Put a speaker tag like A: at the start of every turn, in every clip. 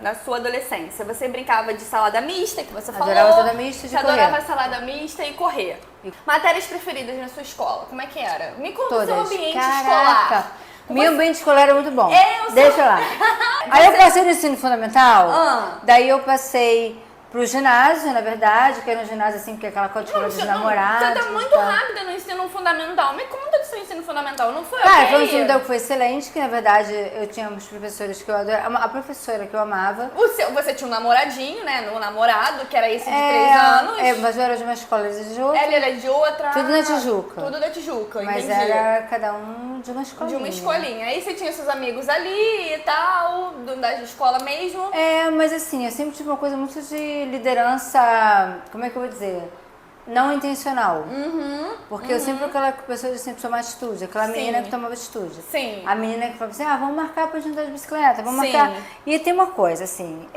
A: na sua adolescência? Você brincava de salada mista, que você falou.
B: Adorava salada mista e de correr.
A: Adorava salada mista e correr. Matérias preferidas na sua escola, como é que era? Me conta o seu ambiente escolar.
B: Meu ambiente escolar era muito bom.
A: Eu
B: Deixa lá. Aí eu passei no ensino fundamental, daí eu passei pro ginásio, na verdade, que era um ginásio assim, que é aquela escola dos namorados.
A: Você tá muito rápida no ensino fundamental. Me conta do seu ensino fundamental, não foi?
B: Cara, foi um ensino fundamental que foi excelente, que na verdade eu tinha uns professores que eu adorava. A professora que eu amava.
A: Você tinha um namoradinho, né? Um namorado, que era esse de 3 anos.
B: Mas eu era de uma escola de outra.
A: Ele era de outra.
B: Tudo na Tijuca.
A: Tudo da Tijuca,
B: mas
A: entendi.
B: era cada um de uma escolinha.
A: De uma escolinha. Aí você tinha seus amigos ali e tal, da escola mesmo.
B: Mas assim, eu sempre tive uma coisa muito de liderança, como é que eu vou dizer? Não intencional. Porque eu sempre fui aquela pessoa que sempre tomava atitude, aquela menina que tomava atitude.
A: Sim.
B: A menina que falava assim, vamos marcar pra gente andar de bicicleta, vamos marcar. E tem uma coisa, assim,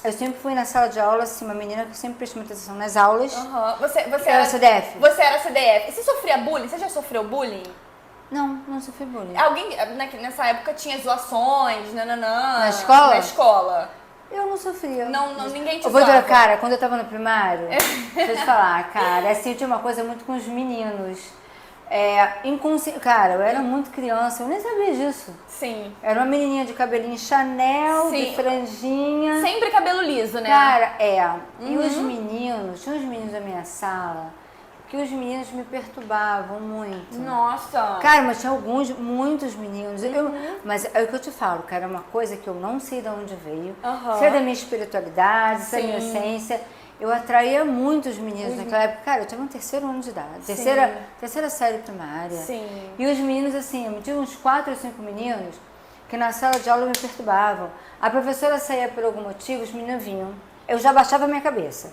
B: eu sempre fui na sala de aula, assim, uma menina que sempre prestou muita atenção nas aulas.
A: Você
B: era CDF.
A: Você era CDF. Você sofria bullying? Você já sofreu bullying?
B: Não sofri bullying.
A: Alguém, nessa época, tinha zoações, nananã.
B: Na escola?
A: Na escola.
B: Eu não sofria.
A: Ninguém te
B: Eu vou
A: zoava.
B: dizer, cara, quando eu tava no primário, deixa eu te falar, cara, assim, eu tinha uma coisa muito com os meninos. Cara, eu era muito criança, eu nem sabia disso.
A: Sim.
B: Era uma menininha de cabelinho Chanel, de franjinha.
A: Sempre cabelo liso, né?
B: Cara, E os meninos, tinha uns meninos da minha sala, que os meninos me perturbavam muito.
A: Nossa!
B: Cara, mas tinha muitos meninos. Mas é o que eu te falo, cara, é uma coisa que eu não sei de onde veio. Se é da minha espiritualidade, se é da minha essência. Eu atraía muitos meninos naquela época. Cara, eu tinha um 3º ano de idade, terceira série primária.
A: Sim.
B: E os meninos, assim, eu tinha uns 4 ou 5 meninos que na sala de aula me perturbavam. A professora saía por algum motivo, os meninos vinham. Eu já baixava a minha cabeça.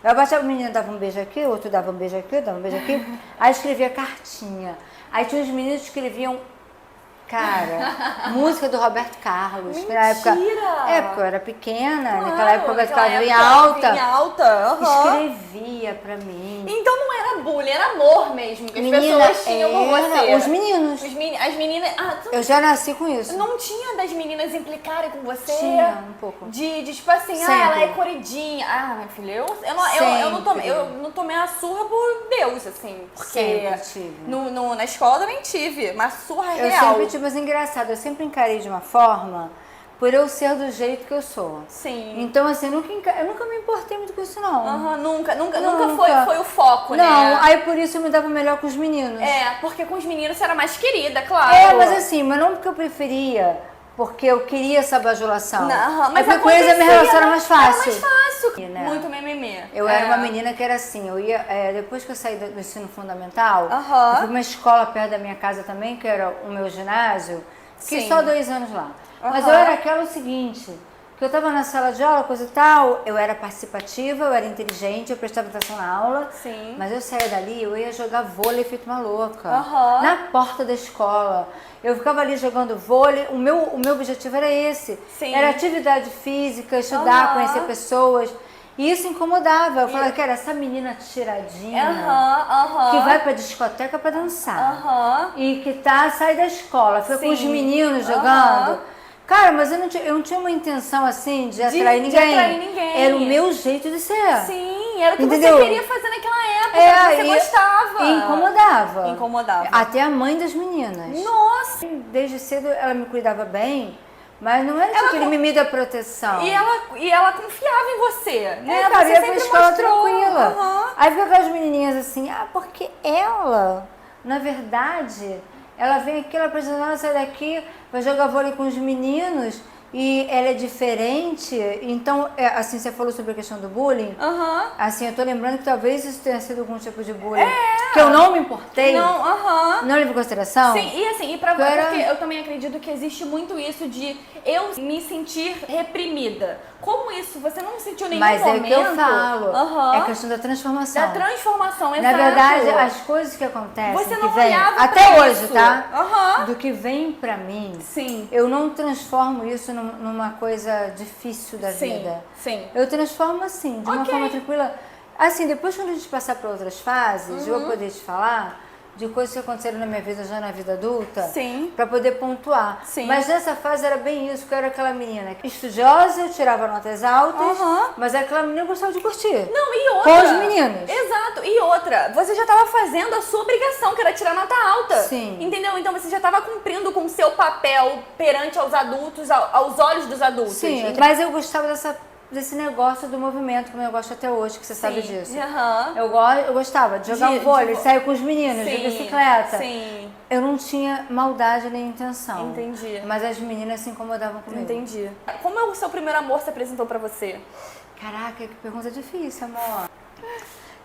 B: Eu abaixava, o menino dava um beijo aqui, o outro dava um beijo aqui, dava um beijo aqui. Aí escrevia cartinha. Aí tinha os meninos que escreviam, cara, música do Roberto Carlos.
A: Mentira!
B: Na época, porque eu era pequena, naquela época o Roberto Carlos vinha alta. Escrevia pra mim.
A: Então não era bullying, era amor mesmo, que as pessoas tinham por você.
B: Os meninos.
A: As meninas...
B: Eu já nasci com isso.
A: Não tinha das meninas implicarem com você?
B: Tinha, um pouco.
A: De tipo assim, ela é corridinha. Minha filha, eu não tomei a surra por Deus, assim. Porque
B: sempre tive.
A: Na escola também tive, uma surra real.
B: Eu sempre tive, mas engraçado, eu sempre encarei de uma forma por eu ser do jeito que eu sou.
A: Sim.
B: Então, assim, eu nunca me importei muito com isso, não.
A: Nunca foi o foco, né?
B: Não, aí por isso eu me dava melhor com os meninos.
A: Porque com os meninos você era mais querida, claro.
B: Mas assim, mas não porque eu preferia, porque eu queria essa bajulação.
A: Mas
B: porque com eles a minha relação era mais fácil.
A: Era mais fácil. Muito mimimi.
B: Eu era uma menina que era assim, eu ia, depois que eu saí do ensino fundamental, eu fui pra uma escola perto da minha casa também, que era o meu ginásio, fiquei só 2 anos lá. Mas eu era o seguinte, que eu tava na sala de aula, coisa e tal, eu era participativa, eu era inteligente, eu prestava atenção na aula, mas eu saía dali, eu ia jogar vôlei feito uma louca, na porta da escola. Eu ficava ali jogando vôlei, o meu objetivo era esse, era atividade física, estudar, conhecer pessoas. E isso incomodava. Eu falava que era essa menina tiradinha, que vai pra discoteca pra dançar. E que sai da escola, foi com os meninos jogando. Cara, mas eu não tinha uma intenção assim de atrair ninguém. Era o meu jeito de ser.
A: Sim, era o que você queria fazer naquela época, você gostava.
B: E
A: incomodava.
B: Até a mãe das meninas.
A: Nossa!
B: Desde cedo ela me cuidava bem. Mas não era aquele mimimi da proteção.
A: E ela confiava em você, né?
B: Cara,
A: você
B: ia pra escola tranquila. Aí fica aquelas menininhas assim, porque ela, na verdade, ela vem aqui, ela precisa, ela sai daqui, vai jogar vôlei com os meninos e ela é diferente. Então, assim, você falou sobre a questão do bullying. Assim, eu tô lembrando que talvez isso tenha sido algum tipo de bullying. Que eu não me importei. Não levei em consideração.
A: Sim, e assim, porque eu também acredito que existe muito isso de eu me sentir reprimida. Como isso? Você não sentiu nenhum momento?
B: Mas é o que eu falo. É a questão da transformação.
A: Da transformação, exato.
B: Na verdade, as coisas que acontecem,
A: você não
B: que vem, até hoje, tá? Do que vem pra mim, eu não transformo isso numa coisa difícil da vida. Eu transformo assim, de uma forma tranquila. Assim, depois quando a gente passar por outras fases, eu vou poder te falar, de coisas que aconteceram na minha vida já na vida adulta.
A: Sim.
B: Pra poder pontuar.
A: Sim.
B: Mas nessa fase era bem isso, que eu era aquela menina estudiosa, eu tirava notas altas, mas aquela menina gostava de curtir.
A: Não, e outra.
B: Com os meninos.
A: Exato. E outra, você já tava fazendo a sua obrigação, que era tirar nota alta.
B: Sim.
A: Entendeu? Então você já tava cumprindo com o seu papel perante aos adultos, aos olhos dos adultos.
B: Sim, mas eu gostava desse negócio do movimento, como eu gosto até hoje, que você sabe disso. Eu gostava de jogar vôlei, sair com os meninos, de bicicleta.
A: Sim.
B: Eu não tinha maldade nem intenção.
A: Entendi.
B: Mas as meninas se incomodavam comigo.
A: Entendi. Como o seu primeiro amor se apresentou pra você?
B: Caraca, que pergunta difícil, amor.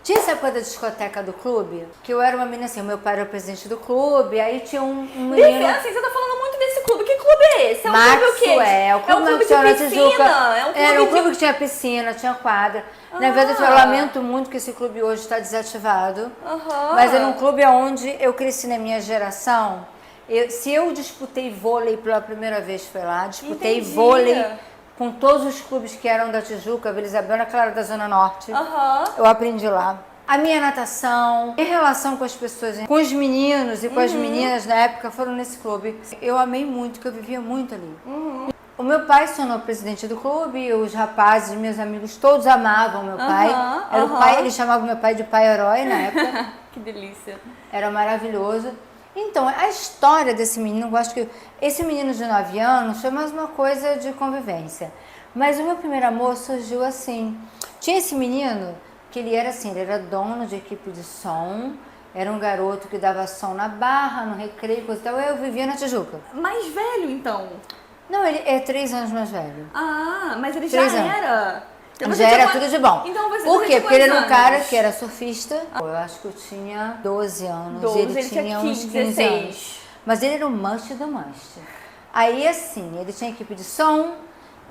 B: Tinha essa coisa da discoteca do clube, que eu era uma menina assim, o meu pai era o presidente do clube, aí tinha um menino...
A: Assim, você tá falando muito desse clube. Que clube é esse? É um clube o quê?
B: É um clube de piscina? Era um clube que tinha piscina, tinha quadra. Na verdade, eu lamento muito que esse clube hoje está desativado. Mas era um clube onde eu cresci na minha geração. Se eu disputei vôlei pela primeira vez, foi lá. Disputei vôlei com todos os clubes que eram da Tijuca, Vila Isabel, naquela era da Zona Norte. Eu aprendi lá. A minha natação, em relação com as pessoas, com os meninos e com as meninas na época, foram nesse clube. Eu amei muito, que eu vivia muito ali. O meu pai se tornou presidente do clube, os rapazes, meus amigos, todos amavam meu pai. Era o pai, eles chamavam meu pai de pai herói na época.
A: Que delícia.
B: Era maravilhoso. Então, a história desse menino, eu acho que esse menino de 9 anos foi mais uma coisa de convivência. Mas o meu primeiro amor surgiu assim. Tinha esse menino que ele era assim, ele era dono de equipe de som, era um garoto que dava som na Barra, no Recreio, coisa e tal. Eu vivia na Tijuca.
A: Mais velho, então?
B: Não, ele é 3 anos mais velho.
A: Ah, mas ele já era...
B: Já era tudo de bom.
A: Então
B: Por quê? Porque ele era um cara que era surfista. Eu acho que eu tinha 12 anos. E ele tinha uns 15 anos. Mas ele era o must do must. Aí assim, ele tinha equipe de som,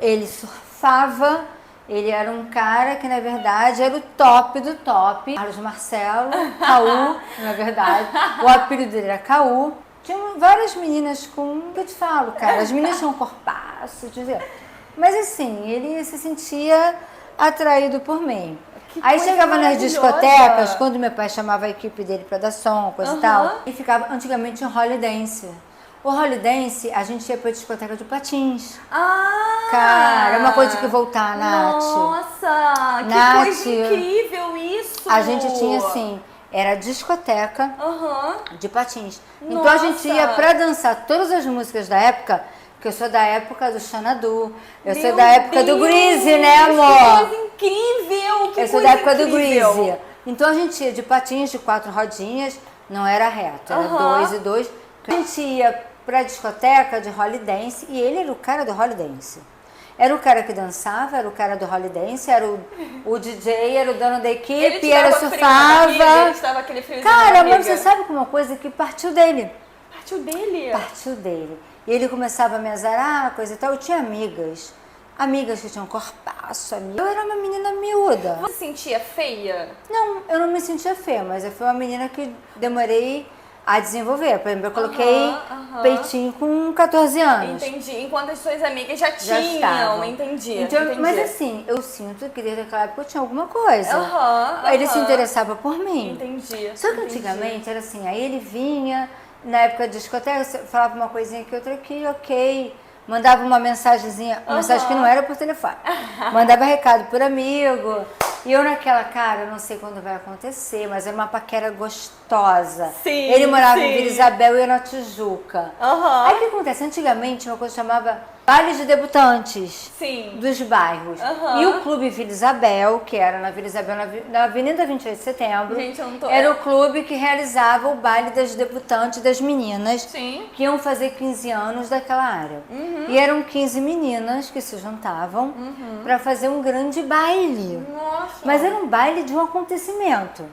B: ele surfava, ele era um cara que na verdade era o top do top. Carlos Marcelo, Caú, na verdade. O apelido dele era Caú. Tinha várias meninas com... O que eu te falo, cara? As meninas tinham um corpaço, dizer. Mas assim, ele se sentia atraído por mim. Aí chegava nas discotecas, quando meu pai chamava a equipe dele pra dar som, coisa e tal, e ficava antigamente em Holly Dance. O Holly Dance, a gente ia pra discoteca de patins. Cara, é uma coisa que voltar, Nath.
A: Nossa, que coisa incrível isso!
B: A gente tinha assim, era discoteca de patins. Então a gente ia pra dançar todas as músicas da época. Porque eu sou da época do Xanadu, eu sou da época do Greasy, né, amor?
A: Que coisa incrível!
B: Eu sou da época do Greasy. Então a gente ia de patins de 4 rodinhas, não era reto, era 2 e 2. A gente ia pra discoteca de Holly Dance e ele era o cara do Holly Dance. Era o cara que dançava, era o cara do Holly Dance, era o DJ, era o dono da equipe, era surfava.
A: Ele dava aquele friozinho.
B: Cara, mas você sabe que uma coisa que partiu dele?
A: Partiu dele?
B: Partiu dele. E ele começava a me azarar, coisa e tal. Eu tinha amigas que tinham corpaço, amiga. Eu era uma menina miúda.
A: Você se sentia feia?
B: Não, eu não me sentia feia, mas eu fui uma menina que demorei a desenvolver. Por exemplo, eu coloquei peitinho com 14 anos.
A: Entendi. Enquanto as suas amigas já tinham. Entendi.
B: Então, mas assim, eu sinto que desde aquela época eu tinha alguma coisa. Ele se interessava por mim.
A: Entendi.
B: Só que antigamente era assim, aí ele vinha... Na época de discoteca, você falava uma coisinha aqui, outra aqui, ok. Mandava uma mensagenzinha, uma mensagem que não era por telefone. Mandava recado por amigo. E eu naquela, cara, eu não sei quando vai acontecer, mas era uma paquera gostosa.
A: Sim,
B: ele morava em Vila Isabel e eu na Tijuca. Aí o que acontece? Antigamente, uma coisa chamava baile de debutantes dos bairros. E o Clube Vila Isabel, que era na Vila Isabel, na Avenida 28 de Setembro,
A: gente, eu não tô...
B: era o clube que realizava o baile das debutantes, das meninas, que iam fazer 15 anos daquela área. E eram 15 meninas que se juntavam para fazer um grande baile.
A: Nossa.
B: Mas era um baile de um acontecimento.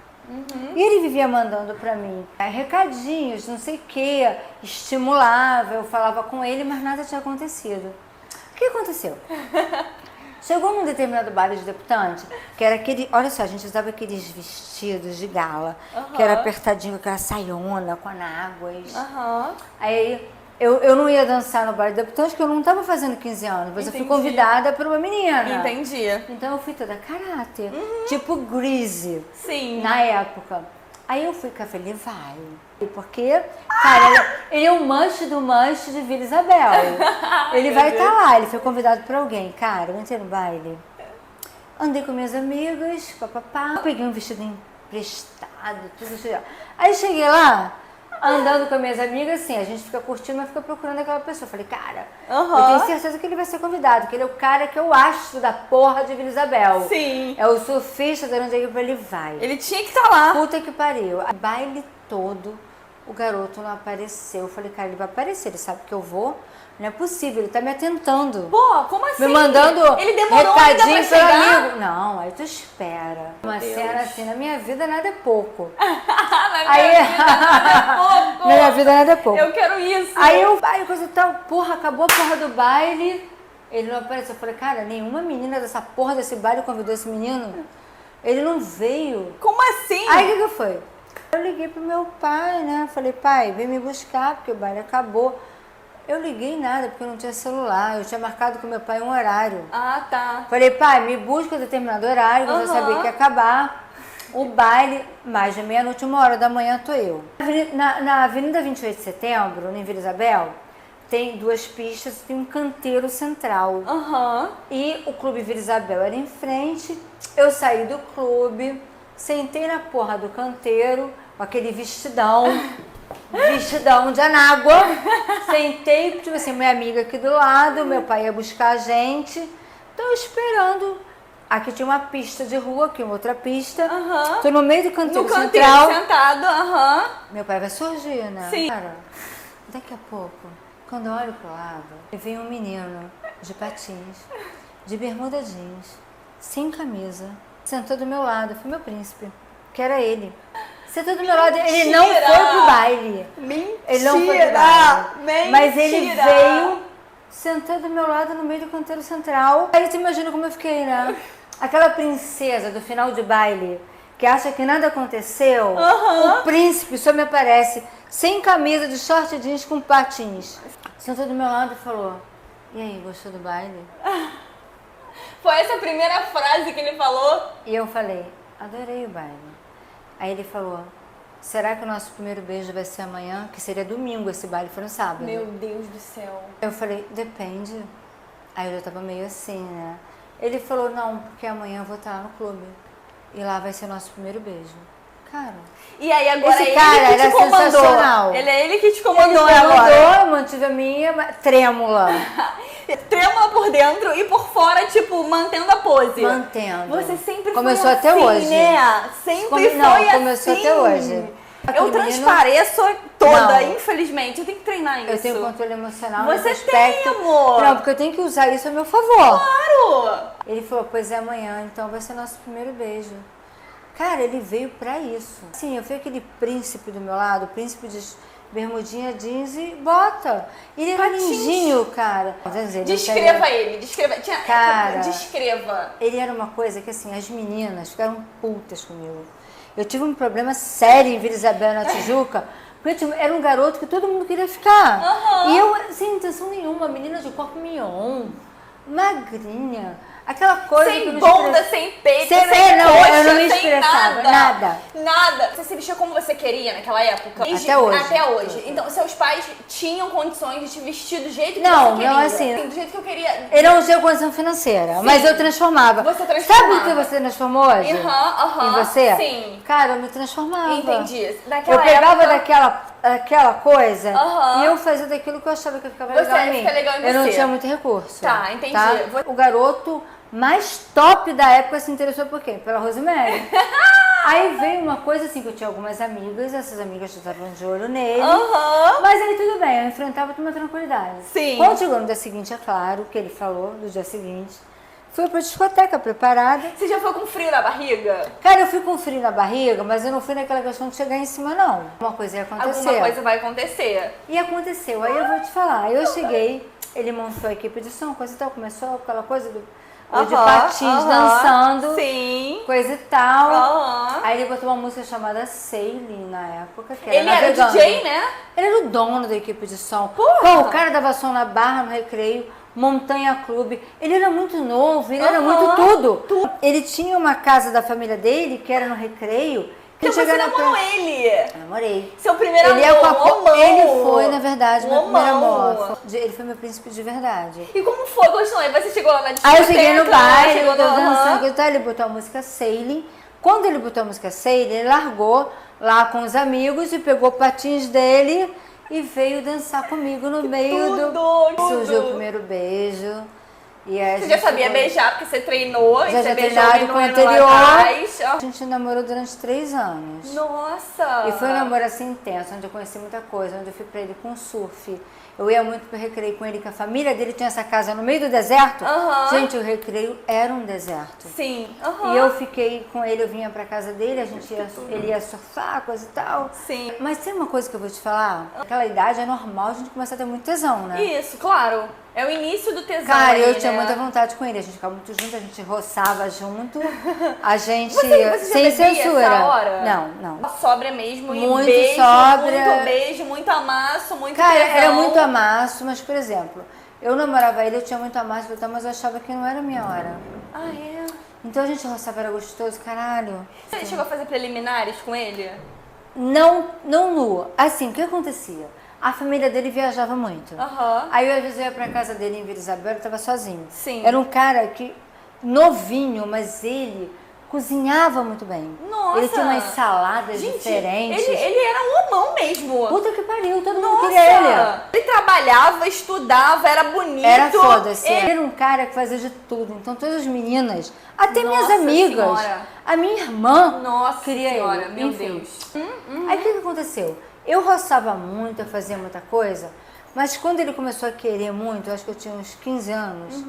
B: E ele vivia mandando pra mim recadinhos, não sei o que, estimulava, eu falava com ele, mas nada tinha acontecido. O que aconteceu? Chegou num determinado baile de debutante, que era aquele, olha só, a gente usava aqueles vestidos de gala, que era apertadinho, aquela saiona com anáguas. Aí eu não ia dançar no baile de debutante porque eu não estava fazendo 15 anos, mas eu fui convidada por uma menina.
A: Entendi.
B: Então eu fui toda caráter, tipo Greasy.
A: Sim.
B: Na época. Aí eu fui, cara, falei, vai. Porque, cara, ele é um manche do manche de Vila Isabel. Ele vai estar lá, ele foi convidado por alguém. Cara, eu entrei no baile, andei com minhas amigas, papapá, peguei um vestido emprestado, tudo isso. Aí cheguei lá, andando com minhas amigas, assim, a gente fica curtindo, mas fica procurando aquela pessoa. Falei, cara, eu tenho certeza que ele vai ser convidado, que ele é o cara que eu acho da porra de Vila Isabel.
A: Sim.
B: É o surfista da onde ele vai.
A: Ele tinha que estar lá.
B: Puta que pariu. O baile todo, o garoto não apareceu. Eu falei, cara, ele vai aparecer, ele sabe que eu vou. Não é possível, ele tá me atentando.
A: Pô, como assim?
B: Me mandando
A: ele demorou
B: recadinho
A: ainda pra
B: pelo
A: chegar?
B: amigo. Não, aí tu espera. Uma
A: Deus.
B: cena assim, na minha vida nada é pouco.
A: Na
B: Aí,
A: minha vida nada é pouco.
B: na minha vida nada é pouco.
A: Eu quero isso.
B: Aí eu, coisa e tal, porra, acabou a porra do baile. Ele não apareceu. Eu falei, cara, nenhuma menina dessa porra desse baile convidou esse menino. Ele não veio.
A: Como assim?
B: Aí o que foi? Eu liguei pro meu pai, né? Falei, pai, vem me buscar, porque o baile acabou. Eu liguei nada, porque eu não tinha celular. Eu tinha marcado com meu pai um horário.
A: Ah, tá.
B: Falei, pai, me busca a determinado horário, eu já sabia que ia acabar. O baile, mais de meia-noite, 1h da manhã, tô eu. Na Avenida 28 de Setembro, em Vila Isabel, tem 2 pistas, tem um canteiro central. E o Clube Vila Isabel era em frente. Eu saí do clube, sentei na porra do canteiro, com aquele vestidão de anágua. Sentei, tipo assim, minha amiga aqui do lado, meu pai ia buscar a gente. Tô esperando. Aqui tinha uma pista de rua, aqui uma outra pista. Tô no meio do canteiro central.
A: Sentado,
B: Meu pai vai surgir, né?
A: Sim.
B: Cara, daqui a pouco, quando eu olho pro lado, vem um menino de patins, de bermuda jeans, sem camisa, sentou do meu lado. Foi meu príncipe, que era ele. Sentou do meu lado, ele não foi pro baile.
A: Mentira!
B: Ele não foi pro baile.
A: Mentira!
B: Mas ele veio, sentou do meu lado no meio do canteiro central. Aí você imagina como eu fiquei, né? Aquela princesa do final de baile, que acha que nada aconteceu. O príncipe só me aparece sem camisa, de short jeans com patins. Sentou do meu lado e falou, e aí, gostou do baile?
A: Foi essa a primeira frase que ele falou?
B: E eu falei, adorei o baile. Aí ele falou, será que o nosso primeiro beijo vai ser amanhã? Que seria domingo, esse baile foi no sábado.
A: Meu Deus do céu.
B: Eu falei, depende. Aí eu já tava meio assim, né? Ele falou, não, porque amanhã eu vou estar lá no clube. E lá vai ser o nosso primeiro beijo. Cara...
A: E aí agora
B: esse cara
A: ele que
B: era
A: te comandou.
B: sensacional.
A: Ele que te comandou
B: ele
A: agora.
B: Eu mantive a minha trêmula.
A: Trêmula por dentro e por fora, tipo, mantendo a pose.
B: Mantendo.
A: Você sempre
B: começou
A: foi
B: até
A: assim,
B: hoje.
A: né? Sempre foi
B: começou
A: assim.
B: até hoje.
A: Eu transpareço toda,
B: Não.
A: infelizmente. Eu tenho que treinar isso.
B: Eu tenho controle emocional
A: Você
B: nesse aspecto.
A: tem, amor.
B: Não, porque eu tenho que usar isso a meu favor.
A: Claro!
B: Ele falou, pois é, amanhã, então vai ser nosso primeiro beijo. Cara, ele veio pra isso. Sim, eu vi aquele príncipe do meu lado, príncipe de bermudinha, jeans e bota. Ele era lindinho, cara.
A: Descreva ele, descreva.
B: Cara,
A: descreva.
B: Ele era uma coisa que, assim, as meninas ficaram putas comigo. Eu tive um problema sério em Vila Isabel, na Tijuca, porque era um garoto que todo mundo queria ficar. E eu, sem intenção nenhuma, menina de corpo mignon, magrinha. Aquela coisa
A: sem
B: que eu
A: bunda, sem peito, sem
B: não,
A: coxa,
B: eu não me
A: sem
B: expressava,
A: nada. Você se vestia como você queria naquela época?
B: Até hoje.
A: Até hoje. Então, seus pais tinham condições de te vestir do jeito que
B: não,
A: você queria?
B: Não, assim.
A: Do jeito que eu queria.
B: Eu não tinha condição financeira, mas eu transformava.
A: Você transformava.
B: Sabe o que você transformou hoje? Em você?
A: Sim.
B: Cara, eu me transformava.
A: Entendi.
B: Eu pegava daquela coisa e eu fazia daquilo que eu achava que ficava legal em mim.
A: Legal em você.
B: Eu não tinha muito recurso.
A: Tá, entendi.
B: Tá? O garoto mais top da época se interessou por quê? Pela Rosemary. Aí veio uma coisa assim, que eu tinha algumas amigas, essas amigas já estavam de olho nele. Mas aí tudo bem, eu enfrentava com uma tranquilidade.
A: Sim.
B: Quando chegou no dia seguinte, é claro, o que ele falou do dia seguinte, fui pra discoteca preparada.
A: Você já foi com frio na barriga?
B: Cara, eu fui com frio na barriga, mas eu não fui naquela questão de chegar em cima, não. Uma coisa ia acontecer.
A: Alguma coisa vai acontecer.
B: E aconteceu, aí eu vou te falar. Aí eu cheguei, ele montou a equipe de som, coisa e tal, começou aquela coisa de patins dançando.
A: Sim.
B: Coisa e tal. Aí ele botou uma música chamada Sailing na época. Que era
A: ele era
B: navegando.
A: DJ, né?
B: Ele era o dono da equipe de som. Pô, o cara dava som na Barra, no Recreio, Montanha Clube. Ele era muito novo, ele era muito tudo. Ele tinha uma casa da família dele, que era no Recreio,
A: Então você namorou ele?
B: Eu namorei.
A: Seu primeiro amor,
B: Ele foi, na verdade, meu primeiro amor. Ele foi meu príncipe de verdade.
A: E como foi? Gostou? Aí você chegou lá na discoteca?
B: Aí eu cheguei no baile, eu tô dançando, então ele botou a música Sailing. Quando ele botou a música Sailing, ele largou lá com os amigos e pegou patins dele e veio dançar comigo no meio do... Surgiu o primeiro beijo. E aí
A: você já sabia beijar, porque você treinou e você beijou
B: treinado com o anterior. A gente namorou durante 3 anos.
A: Nossa!
B: E foi um namoro assim intenso, onde eu conheci muita coisa, onde eu fui pra ele com surf. Eu ia muito pro recreio com ele, que a família dele tinha essa casa no meio do deserto. Gente, o recreio era um deserto.
A: Sim.
B: E eu fiquei com ele, eu vinha pra casa dele, ele ia surfar, coisa e tal.
A: Sim.
B: Mas tem uma coisa que eu vou te falar, naquela idade é normal a gente começar a ter muito tesão, né?
A: Isso, claro. É o início do tesão.
B: Cara,
A: aí,
B: eu tinha
A: né?
B: muita vontade com ele, a gente ficava muito junto, a gente roçava junto, a gente
A: você
B: sem
A: já bebia
B: censura.
A: Essa hora?
B: Não.
A: Sobra mesmo,
B: Muito
A: e beijo,
B: sobra.
A: muito beijo, muito amasso, muito
B: Cara,
A: tesão.
B: era muito amasso, mas por exemplo, eu namorava ele, eu tinha muito amasso, mas eu achava que não era a minha hora.
A: Ah, é?
B: Então a gente roçava, era gostoso, caralho.
A: Você chegou a fazer preliminares com ele?
B: Não nu. Assim, o que acontecia? A família dele viajava muito. Aí eu às vezes ia pra casa dele em Vila Isabel, ele tava sozinho.
A: Sim.
B: Era um cara que, novinho, mas ele cozinhava muito bem.
A: Nossa!
B: Ele tinha umas saladas
A: Gente,
B: diferentes.
A: Ele era um homão mesmo.
B: Puta que pariu, todo mundo queria ele.
A: Ele trabalhava, estudava, era bonito.
B: Era foda-se. Ele era um cara que fazia de tudo. Então todas as meninas, até minhas amigas, a minha irmã queria ele.
A: Meu
B: Enfim.
A: Deus.
B: Aí o que aconteceu? Eu roçava muito, eu fazia muita coisa, mas quando ele começou a querer muito, eu acho que eu tinha uns 15 anos,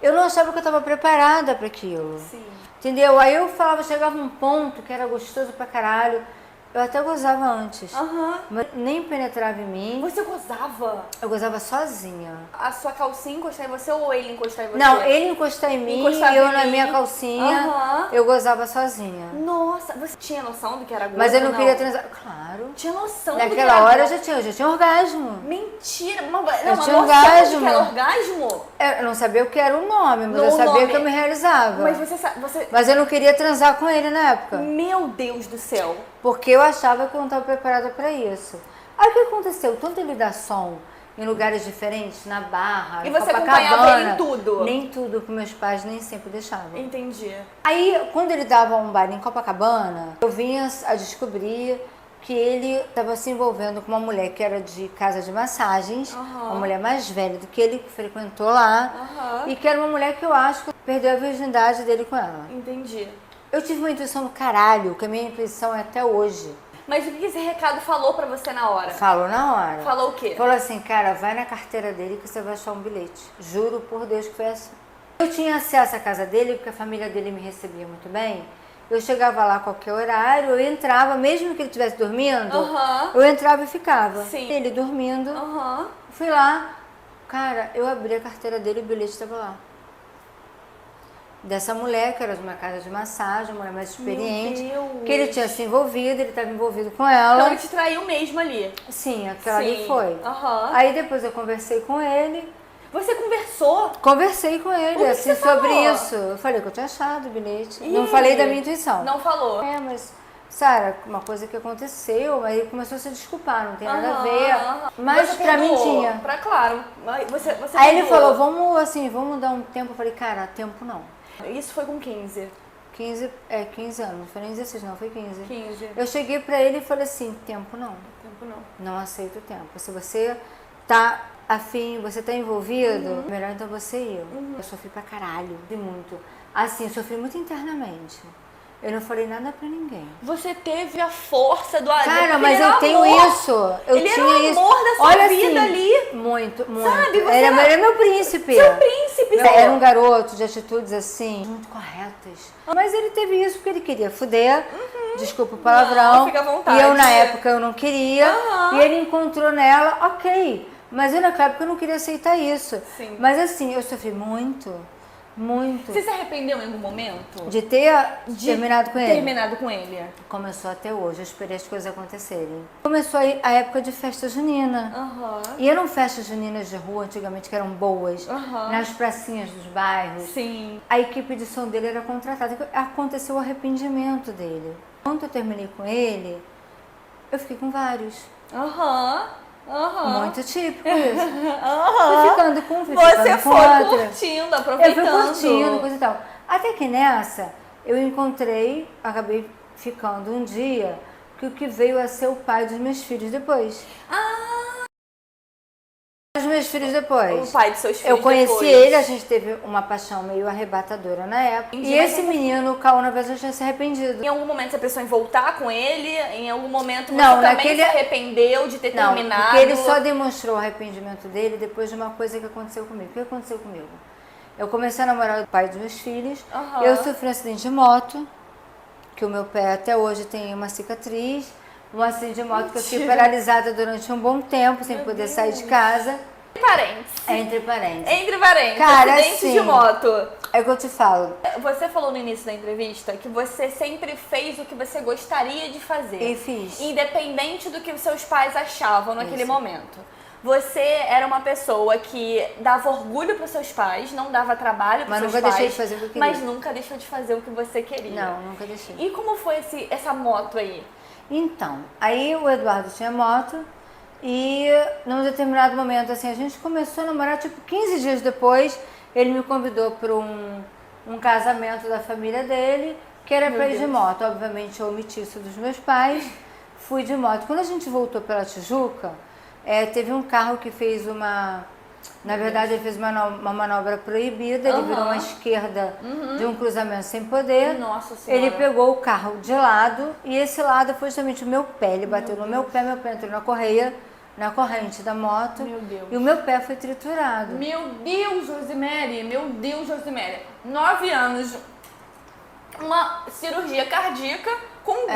B: eu não achava que eu estava preparada para aquilo.
A: Sim.
B: Entendeu? Aí eu falava, chegava um ponto que era gostoso pra caralho. Eu até gozava antes, mas nem penetrava em mim.
A: Você gozava?
B: Eu gozava sozinha.
A: A sua calcinha encostar em você ou ele encostar em você?
B: Não, ele encostar em mim e eu na minha calcinha, eu gozava sozinha.
A: Nossa, você tinha noção do que era gozo?
B: Mas eu não queria transar. Claro.
A: Tinha noção do que era
B: Naquela hora eu já tinha orgasmo.
A: Mentira!
B: Eu tinha orgasmo.
A: Que era orgasmo?
B: Eu não sabia o que era o nome, mas eu sabia que eu me realizava.
A: Mas você...
B: Mas eu não queria transar com ele na época.
A: Meu Deus do céu!
B: Porque eu achava que eu não estava preparada para isso. Aí o que aconteceu? Tanto ele dá som em lugares diferentes, na Barra,
A: e
B: em
A: você
B: Copacabana,
A: acompanhava ele em tudo?
B: Nem tudo, porque meus pais nem sempre deixavam.
A: Entendi.
B: Aí, quando ele dava um baile em Copacabana, eu vinha a descobrir que ele estava se envolvendo com uma mulher que era de casa de massagens, uma mulher mais velha do que ele, que frequentou lá, e que era uma mulher que eu acho que perdeu a virgindade dele com ela.
A: Entendi.
B: Eu tive uma intuição do caralho, que a minha intuição é até hoje.
A: Mas o que esse recado falou pra você na hora?
B: Falou na hora.
A: Falou o quê?
B: Falou assim, cara, vai na carteira dele que você vai achar um bilhete. Juro por Deus que foi assim. Eu tinha acesso à casa dele, porque a família dele me recebia muito bem. Eu chegava lá a qualquer horário, eu entrava, mesmo que ele estivesse dormindo, eu entrava e ficava.
A: Sim.
B: Ele dormindo, fui lá, cara, eu abri a carteira dele e o bilhete estava lá. Dessa mulher, que era de uma casa de massagem, uma mulher mais experiente, que ele tinha se envolvido, ele estava envolvido com ela.
A: Então ele te traiu mesmo ali?
B: Sim, aquela ali foi. Aí depois eu conversei com ele.
A: Você conversou?
B: Conversei com ele, assim, sobre
A: falou?
B: isso. Eu falei que eu tinha achado o bilhete. Não falei da minha intuição.
A: Não falou?
B: Mas, Sara, uma coisa que aconteceu, mas ele começou a se desculpar, não tem nada a ver. Mas pra mim tinha.
A: Claro. Você
B: Aí ele falou, vamos dar um tempo. Eu falei, cara, tempo não.
A: Isso foi com 15?
B: 15 anos, não foi nem 16 não, foi 15.
A: 15.
B: Eu cheguei pra ele e falei assim, tempo não.
A: Tempo não.
B: Não aceito o tempo. Se você tá afim, você tá envolvido, melhor então você ir. Eu sofri pra caralho, e muito. Assim, eu sofri muito internamente. Eu não falei nada pra ninguém.
A: Você teve a força do amor.
B: Cara, mas eu tenho isso.
A: Ele era o amor da sua vida ali.
B: Muito.
A: Sabe, você
B: era meu príncipe.
A: Seu príncipe.
B: Era um garoto de atitudes assim, muito corretas. Mas ele teve isso porque ele queria fuder. Desculpa o palavrão.
A: Não, fica à vontade.
B: E eu, na época, eu não queria. E ele encontrou nela, ok. Mas eu, naquela época, eu não queria aceitar isso.
A: Sim.
B: Mas assim, eu sofri muito. Muito.
A: Você se arrependeu em algum momento?
B: De ter terminado com ele?
A: Terminado com ele.
B: Começou até hoje, eu esperei as coisas acontecerem. Começou aí a época de festa junina. E eram festas juninas de rua antigamente que eram boas, nas pracinhas dos bairros.
A: Sim.
B: A equipe de som dele era contratada. Aconteceu o arrependimento dele. Quando eu terminei com ele, eu fiquei com vários. Muito típico isso. Fui ficando com um, fui
A: Você
B: ficando com
A: foi
B: outra.
A: curtindo, aproveitando.
B: Eu fui curtindo, coisa e tal. Até que nessa, eu encontrei, acabei ficando um dia, que o que veio a ser o pai dos meus filhos depois. Os meus filhos depois.
A: O pai dos seus filhos
B: Eu conheci
A: depois.
B: ele, a gente teve uma paixão meio arrebatadora na época. E esse menino, o Caô, na vez, eu tinha se arrependido.
A: Em algum momento você pensou em voltar com ele? Em algum momento você
B: Não,
A: também
B: naquele-
A: se arrependeu de ter
B: Não,
A: terminado?
B: porque ele só demonstrou o arrependimento dele depois de uma coisa que aconteceu comigo. O que aconteceu comigo? Eu comecei a namorar o pai dos meus filhos, eu sofri um acidente de moto, que o meu pé até hoje tem uma cicatriz, um acidente de moto que eu fiquei paralisada durante um bom tempo, sem poder sair de casa. Entre parênteses.
A: Entre parênteses,
B: Cara,
A: acidente
B: assim,
A: de moto.
B: É o que eu te falo.
A: Você falou no início da entrevista que você sempre fez o que você gostaria de fazer.
B: E fiz.
A: Independente do que os seus pais achavam naquele momento. Você era uma pessoa que dava orgulho para seus pais, não dava trabalho para seus pais.
B: Mas nunca deixei de fazer o que eu queria.
A: Mas nunca deixou de fazer o que você queria.
B: Não, nunca deixei.
A: E como foi essa moto aí?
B: Então, aí o Eduardo tinha moto e num determinado momento, assim, a gente começou a namorar, tipo, 15 dias depois, ele me convidou para um casamento da família dele, que era para ir de moto. Obviamente, eu omiti isso dos meus pais, fui de moto. Quando a gente voltou pela Tijuca, teve um carro que fez na verdade, ele fez uma manobra proibida, ele virou uma esquerda de um cruzamento sem poder.
A: Nossa Senhora.
B: Ele pegou o carro de lado e esse lado foi justamente o meu pé. Ele bateu no meu pé entrou na corrente da moto.
A: Meu Deus.
B: E o meu pé foi triturado.
A: Meu Deus, Rosemary, 9 anos, uma cirurgia cardíaca com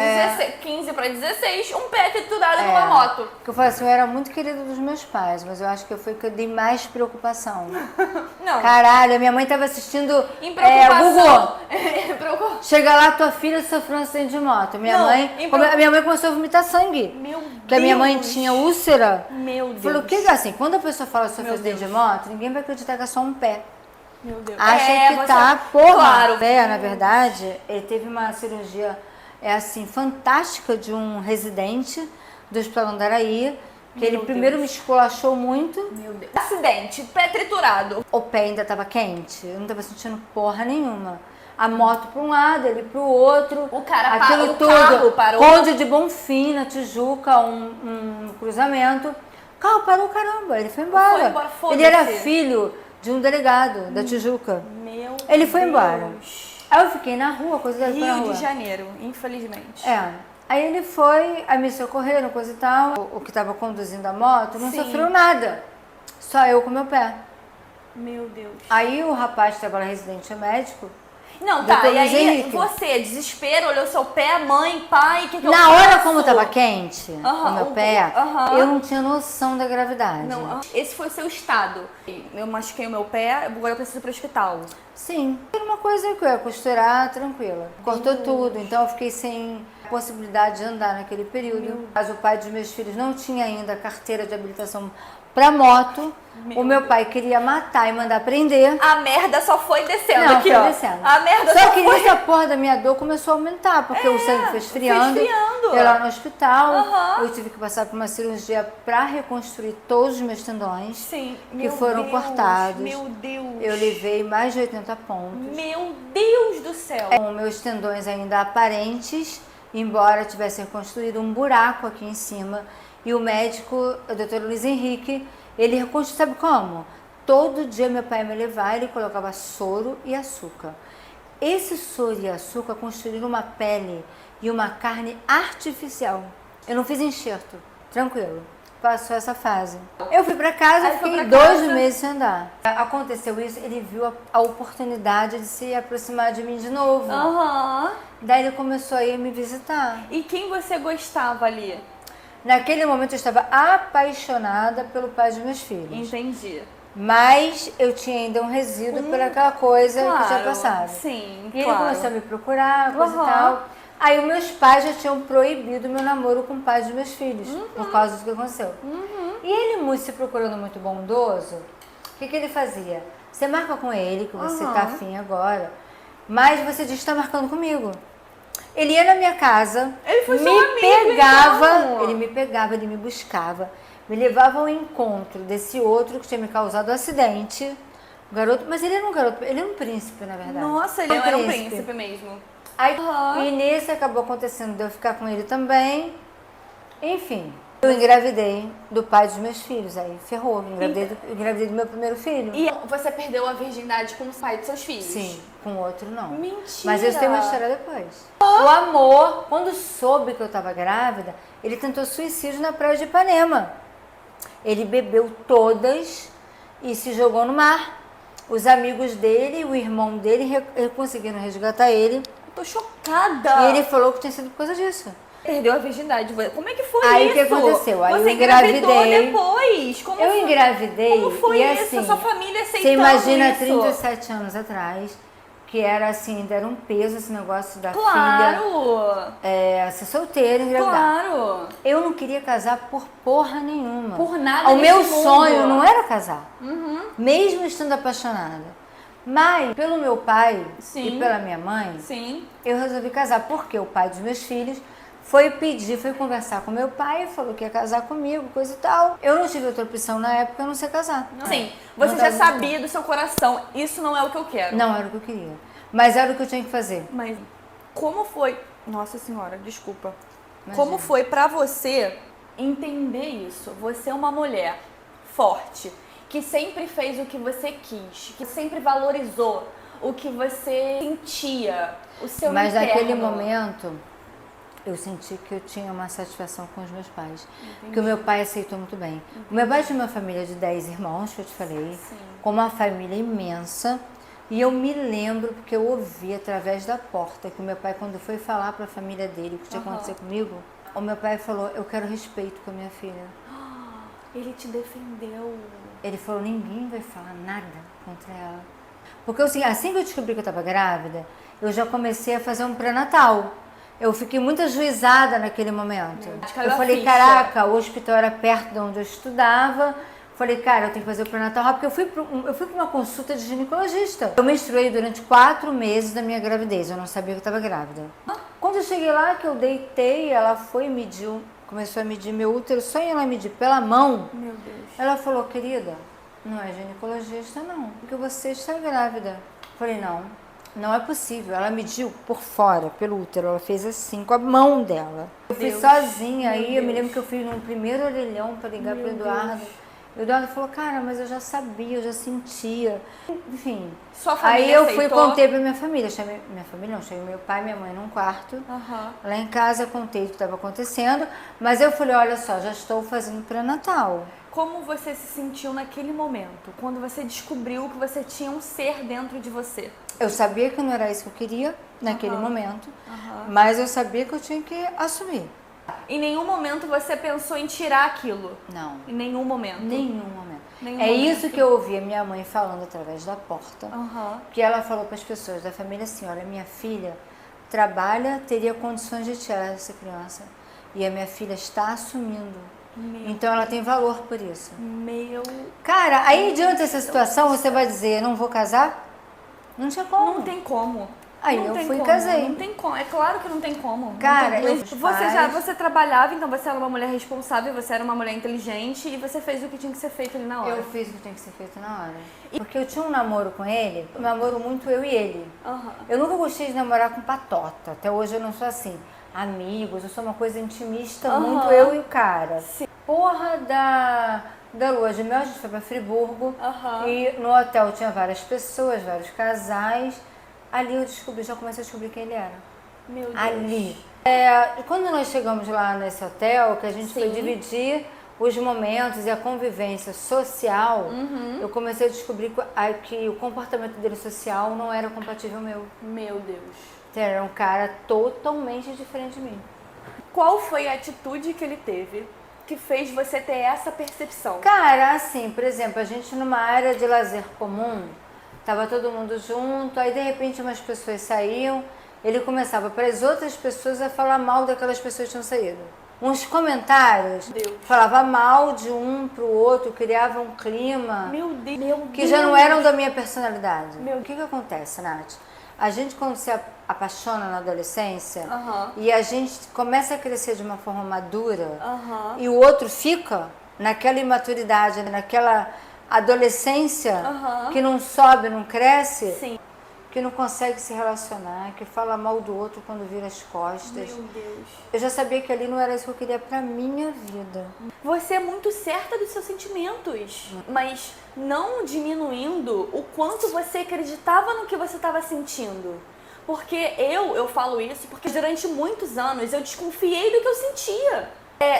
A: 15 para 16, um pé triturado numa moto.
B: Que eu falei assim, eu era muito querida dos meus pais, mas eu acho que foi que eu dei mais preocupação.
A: Não.
B: Caralho, minha mãe tava assistindo
A: Em preocupação.
B: Google. Chega lá, tua filha sofreu um acidente de moto. Minha mãe começou a vomitar sangue.
A: Meu Deus.
B: Porque a minha mãe tinha úlcera.
A: Meu Deus.
B: Falou, o que assim, quando a pessoa fala sobre acidente de moto, ninguém vai acreditar que é só um pé.
A: Meu Deus.
B: Acha que
A: você...
B: tá, porra.
A: Claro.
B: O pé, na verdade, ele teve uma cirurgia, fantástica de um residente do Hospital Andaraí, que ele primeiro me esculachou muito.
A: Meu Deus. Acidente, pé triturado.
B: O pé ainda tava quente, eu não tava sentindo porra nenhuma. A moto para um lado, ele para o outro.
A: O cara
B: aquilo
A: o
B: tudo.
A: carro parou.
B: Conde de Bonfim, na Tijuca, um cruzamento. O carro parou, caramba, ele foi embora.
A: Foi embora, foda-se.
B: Ele era filho de um delegado da Tijuca.
A: Meu
B: Ele foi
A: Deus.
B: embora. Aí eu fiquei na rua, coisa da
A: Rio
B: rua.
A: de Janeiro, infelizmente.
B: Aí ele foi, aí me socorreram, coisa e tal. O que estava conduzindo a moto não sofreu nada. Só eu com meu pé.
A: Meu Deus.
B: Aí o rapaz que estava residente médico.
A: Não, tá,
B: Dr.
A: e aí
B: Henrique.
A: você, desespero, olhou seu pé, mãe, pai, o que eu
B: Na
A: faço?
B: hora como estava quente, o meu pé, eu não tinha noção da gravidade.
A: Não, esse foi o seu estado. Eu machuquei o meu pé, agora eu preciso ir pro hospital.
B: Sim, era uma coisa que eu ia costurar tranquila. Cortou tudo, então eu fiquei sem possibilidade de andar naquele período. Mas o pai dos meus filhos não tinha ainda carteira de habilitação para moto. O meu pai queria matar e mandar prender.
A: A merda só foi descendo
B: Não,
A: aqui,
B: foi
A: ó.
B: descendo.
A: A merda
B: Só
A: só
B: que
A: foi...
B: nisso a porra da minha dor começou a aumentar, porque o sangue foi esfriando. Eu lá no hospital, eu tive que passar por uma cirurgia para reconstruir todos os meus tendões.
A: Sim.
B: Que foram cortados.
A: Meu Deus.
B: Eu levei mais de 80 pontos.
A: Meu Deus do céu.
B: Com meus tendões ainda aparentes, embora tivesse reconstruído um buraco aqui em cima. E o médico, o Dr. Luiz Henrique, ele reconstruiu, sabe como? Todo dia meu pai ia me levar, ele colocava soro e açúcar. Esse soro e açúcar construíram uma pele e uma carne artificial. Eu não fiz enxerto, tranquilo. Passou essa fase. Eu fui pra casa, fiquei 2 meses sem andar. Aconteceu isso, ele viu a oportunidade de se aproximar de mim de novo. Daí ele começou a ir me visitar.
A: E quem você gostava ali?
B: Naquele momento eu estava apaixonada pelo pai dos meus filhos.
A: Entendi.
B: Mas eu tinha ainda um resíduo por aquela coisa que eu tinha passado.
A: Sim,
B: e ele começou a me procurar, coisa e tal. Aí os meus pais já tinham proibido meu namoro com o pai dos meus filhos, por causa do que aconteceu. E ele, muito se procurando muito bondoso, o que ele fazia? Você marca com ele, que você tá afim agora, mas você diz que tá marcando comigo. Ele ia na minha casa, ele me pegava, ele me buscava, me levava ao encontro desse outro que tinha me causado um acidente. O garoto, mas ele era um garoto, ele era um príncipe, na verdade.
A: Nossa, ele era um príncipe mesmo.
B: Aí, e nesse acabou acontecendo de eu ficar com ele também. Enfim, eu engravidei do pai dos meus filhos, aí ferrou, engravidei do meu primeiro filho.
A: E você perdeu a virgindade com o pai dos seus filhos?
B: Sim, com o outro não.
A: Mentira!
B: Mas eu tenho uma história depois. O amor, quando soube que eu estava grávida, ele tentou suicídio na praia de Ipanema. Ele bebeu todas e se jogou no mar. Os amigos dele, o irmão dele, conseguiram resgatar ele.
A: Tô chocada!
B: E ele falou que tinha sido por causa disso.
A: Perdeu a virgindade. Como é que foi
B: aí
A: isso?
B: Aí o que aconteceu? Aí
A: você
B: eu engravidei.
A: Depois?
B: Eu engravidei.
A: Como foi
B: e
A: isso?
B: Assim,
A: sua família aceitando
B: você imagina
A: isso?
B: 37 anos atrás, que era assim, ainda era um peso esse negócio da filha.
A: Claro!
B: Ser solteira, engravidar.
A: Claro!
B: Eu não queria casar por porra nenhuma.
A: Por nada.
B: O meu sonho não era casar. Mesmo estando apaixonada. Mas, pelo meu pai e pela minha mãe, eu resolvi casar. Porque o pai dos meus filhos foi conversar com meu pai, falou que ia casar comigo, coisa e tal. Eu não tive outra opção na época, eu não sei casar.
A: Sim, você já sabia do seu coração, isso não é o que eu quero.
B: Não era o que eu queria, mas era o que eu tinha que fazer.
A: Mas como foi, nossa senhora, desculpa. Imagina. Como foi pra você entender isso? Você é uma mulher forte, que sempre fez o que você quis, que sempre valorizou o que você sentia, o seu interno.
B: Mas naquele momento, eu senti que eu tinha uma satisfação com os meus pais. Porque o meu pai aceitou muito bem. O meu pai tinha uma família de 10 irmãos, que eu te falei, com uma família imensa. E eu me lembro, porque eu ouvi através da porta, que o meu pai, quando foi falar para a família dele o que tinha acontecido comigo, o meu pai falou, eu quero respeito com a minha filha.
A: Ele te defendeu.
B: Ele falou, ninguém vai falar nada contra ela. Porque assim que eu descobri que eu estava grávida, eu já comecei a fazer um pré-natal. Eu fiquei muito ajuizada naquele momento. Eu falei, caraca, o hospital era perto de onde eu estudava. Falei, cara, eu tenho que fazer o pré-natal rápido, porque eu fui para uma consulta de ginecologista. Eu menstruei durante 4 meses da minha gravidez, eu não sabia que eu estava grávida. Quando eu cheguei lá, que eu deitei, ela foi e mediu, começou a medir meu útero, só em ela medir pela mão.
A: Meu Deus.
B: Ela falou, querida, não é ginecologista não, porque você está grávida. Falei, não é possível. Ela mediu por fora, pelo útero, ela fez assim, com a mão dela. Eu fui sozinha aí, eu me lembro que eu fui num primeiro orelhão para ligar para o Eduardo. E o Eduardo falou, cara, mas eu já sabia, eu já sentia. Enfim.
A: Sua família
B: aí eu
A: aceitou?
B: fui e contei pra minha família. Chamei meu pai e minha mãe num quarto. Lá em casa, contei o que estava acontecendo. Mas eu falei, olha só, já estou fazendo pré-natal.
A: Como você se sentiu naquele momento? Quando você descobriu que você tinha um ser dentro de você?
B: Eu sabia que não era isso que eu queria naquele momento. Mas eu sabia que eu tinha que assumir.
A: Em nenhum momento você pensou em tirar aquilo?
B: Não.
A: Em nenhum momento?
B: Nenhum momento. Isso que eu ouvi a minha mãe falando através da porta. Que ela falou para as pessoas da família assim, olha, minha filha trabalha, teria condições de tirar essa criança. E a minha filha está assumindo. Então ela tem valor por isso. Cara, aí diante dessa situação você vai dizer, não vou casar? Não tinha como.
A: Não tem como.
B: Aí eu fui e casei.
A: Não tem como, é claro que não tem como.
B: Cara,
A: você trabalhava, então você era uma mulher responsável, você era uma mulher inteligente e você fez o que tinha que ser feito ali na hora.
B: Eu fiz o que tinha que ser feito na hora. Porque eu tinha um namoro com ele, um namoro muito eu e ele. Eu nunca gostei de namorar com patota, até hoje eu não sou assim. Amigos, eu sou uma coisa intimista, muito eu e o cara. Porra da lua de mel, a gente foi pra Friburgo e no hotel tinha várias pessoas, vários casais. Ali eu já comecei a descobrir quem ele era.
A: Meu Deus.
B: Ali. Quando nós chegamos lá nesse hotel, que a gente foi dividir os momentos e a convivência social, eu comecei a descobrir que o comportamento dele social não era compatível ao meu.
A: Meu Deus.
B: Era um cara totalmente diferente de mim.
A: Qual foi a atitude que ele teve que fez você ter essa percepção?
B: Cara, assim, por exemplo, a gente numa área de lazer comum, tava todo mundo junto, aí de repente umas pessoas saíam, ele começava para as outras pessoas a falar mal daquelas pessoas que tinham saído. Uns comentários, falava mal de um pro outro, criava um clima que já não eram da minha personalidade. O que acontece, Nath? A gente, quando se apaixona na adolescência e a gente começa a crescer de uma forma madura e o outro fica naquela imaturidade, naquela adolescência que não sobe, não cresce, que não consegue se relacionar, que fala mal do outro quando vira as costas.
A: Meu Deus.
B: Eu já sabia que ali não era isso que eu queria pra minha vida.
A: Você é muito certa dos seus sentimentos, mas não diminuindo o quanto você acreditava no que você estava sentindo. Porque eu falo isso porque durante muitos anos eu desconfiei do que eu sentia.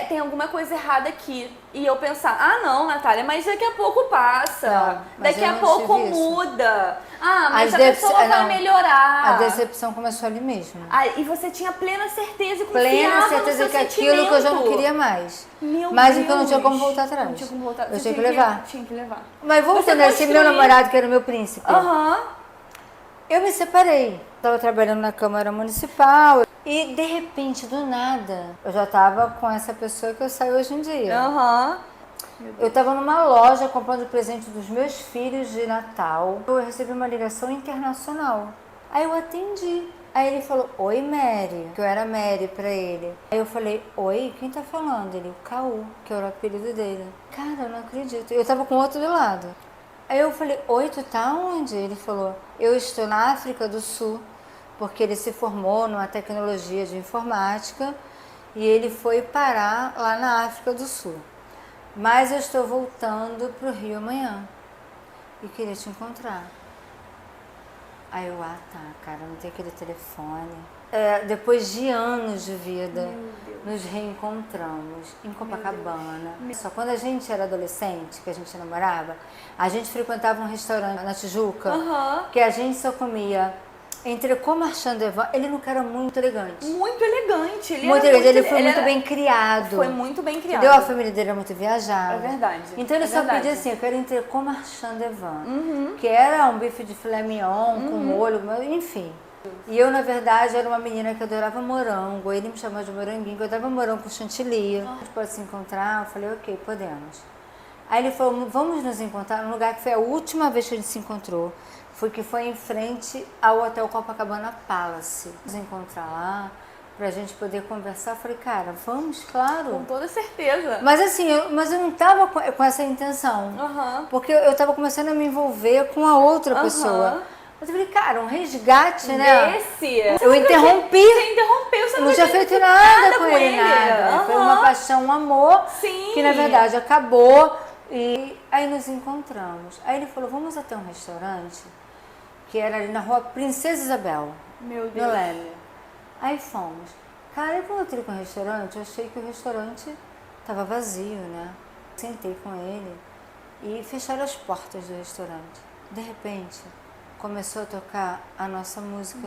A: Tem alguma coisa errada aqui. E eu pensar, não, Natália, mas daqui a pouco passa.
B: Não,
A: daqui a pouco muda. Mas a pessoa vai melhorar.
B: A decepção começou ali mesmo.
A: E você tinha plena certeza e confiava
B: plena certeza
A: no seu
B: que aquilo que eu já não queria mais. Mas que eu não tinha como voltar atrás.
A: Não tinha como voltar.
B: Eu tinha que levar.
A: Tinha que levar.
B: Mas voltando a esse meu namorado, que era o meu príncipe. Eu me separei. Estava trabalhando na Câmara Municipal e, de repente, do nada, eu já estava com essa pessoa que eu saio hoje em dia. Eu estava numa loja comprando presente dos meus filhos de Natal. Eu recebi uma ligação internacional. Aí eu atendi. Aí ele falou, oi Mary, que eu era Mary pra ele. Aí eu falei, oi, quem tá falando? Ele, o Caú, que era o apelido dele. Cara, eu não acredito. Eu tava com outro do lado. Aí eu falei, oi, tu tá onde? Ele falou, eu estou na África do Sul, porque ele se formou numa tecnologia de informática e ele foi parar lá na África do Sul. Mas eu estou voltando pro Rio amanhã e queria te encontrar. Aí eu, tá, cara, não tem aquele telefone. Depois de anos de vida, nos reencontramos em Copacabana. Só quando a gente era adolescente, que a gente namorava, a gente frequentava um restaurante na Tijuca, que a gente só comia entrecô marchand devant. Ele nunca era muito elegante.
A: Muito elegante.
B: Ele foi muito bem criado.
A: Foi muito bem criado.
B: Entendeu? A família dele era muito viajada.
A: É verdade.
B: Então ele só pedia assim, eu quero entrecô marchand devant, que era um bife de filé mignon com molho, enfim. E eu, na verdade, era uma menina que adorava morango. Ele me chamava de moranguinho, que eu adorava morango com chantilly. A gente pode se encontrar? Eu falei, ok, podemos. Aí ele falou, vamos nos encontrar num lugar que foi a última vez que a gente se encontrou. Que foi em frente ao Hotel Copacabana Palace. Nos encontrar lá, pra gente poder conversar. Eu falei, cara, vamos, claro.
A: Com toda certeza.
B: Mas assim, eu não tava com essa intenção. Porque eu tava começando a me envolver com a outra pessoa. Mas eu falei, cara, um resgate, né? Eu interrompi.
A: Você interrompeu, você
B: não tinha feito nada com ele, nada. Foi uma paixão, um amor, que na verdade acabou. E aí nos encontramos. Aí ele falou, vamos até um restaurante, que era ali na rua Princesa Isabel.
A: Meu Deus.
B: No Leme. Aí fomos. Cara, quando eu entrei com o restaurante, eu achei que o restaurante estava vazio, né? Sentei com ele e fecharam as portas do restaurante. De repente, começou a tocar a nossa música,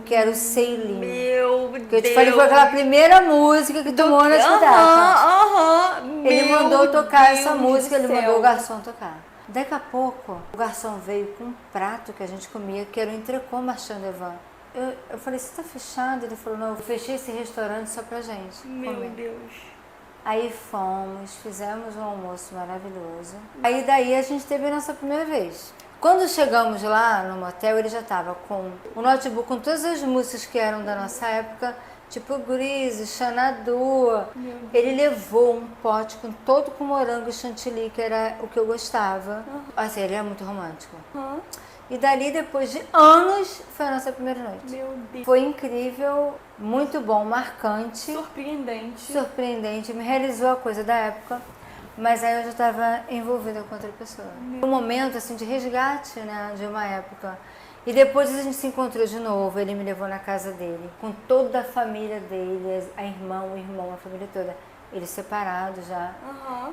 B: que era o Sailing.
A: Meu Deus!
B: Que eu te falei, foi aquela primeira música que tomou na discoteca. Ele mandou tocar essa música, ele mandou o garçom tocar. Daqui a pouco, o garçom veio com um prato que a gente comia, que era o entrecô marchand devant. Eu falei, você tá fechado? Ele falou, não, eu fechei esse restaurante só pra gente.
A: Meu Deus.
B: Aí fomos, fizemos um almoço maravilhoso. Aí daí a gente teve a nossa primeira vez. Quando chegamos lá no motel, ele já estava com o notebook com todas as músicas que eram da nossa época, tipo Grease, Xanadu. Ele levou um pote com morango e chantilly, que era o que eu gostava. Assim, ele era muito romântico. E dali, depois de anos, foi a nossa primeira noite.
A: Meu Deus.
B: Foi incrível, muito bom, marcante.
A: Surpreendente.
B: Me realizou a coisa da época. Mas aí eu já estava envolvida com outra pessoa. Um momento assim de resgate, né, de uma época. E depois a gente se encontrou de novo, ele me levou na casa dele, com toda a família dele, a irmã, o irmão, a família toda. Eles separados já.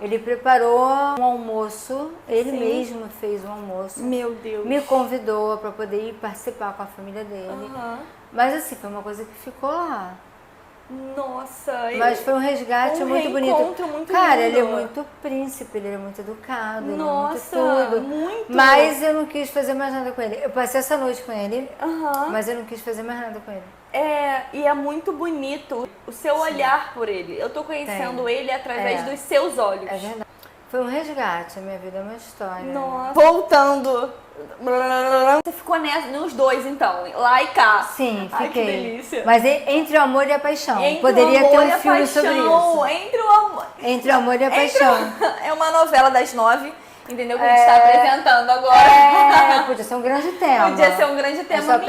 B: Ele preparou um almoço, ele mesmo fez um almoço.
A: Meu Deus.
B: Me convidou para poder ir participar com a família dele. Mas assim, foi uma coisa que ficou lá.
A: Nossa.
B: Mas foi um resgate muito bonito.
A: Muito
B: Cara,
A: lindo.
B: ele é muito príncipe, ele é muito educado,
A: Nossa,
B: ele é muito tudo.
A: muito.
B: Mas eu não quis fazer mais nada com ele. Eu passei essa noite com ele, mas eu não quis fazer mais nada com ele.
A: E é muito bonito o seu olhar por ele. Eu tô conhecendo ele através dos seus olhos.
B: É verdade. Foi um resgate, a minha vida é uma história.
A: Nossa. Voltando. Você ficou nos dois, então, lá e cá.
B: Sim, fiquei.
A: Ai, que delícia.
B: Mas entre o amor e a paixão.
A: Entre
B: Poderia
A: o amor
B: ter um
A: e a
B: filme
A: paixão,
B: sobre isso.
A: Entre o amor.
B: Entre o amor e a paixão.
A: É uma novela das 9, entendeu? Que a gente tá apresentando agora.
B: Podia ser um grande tema.
A: Podia ser um grande tema.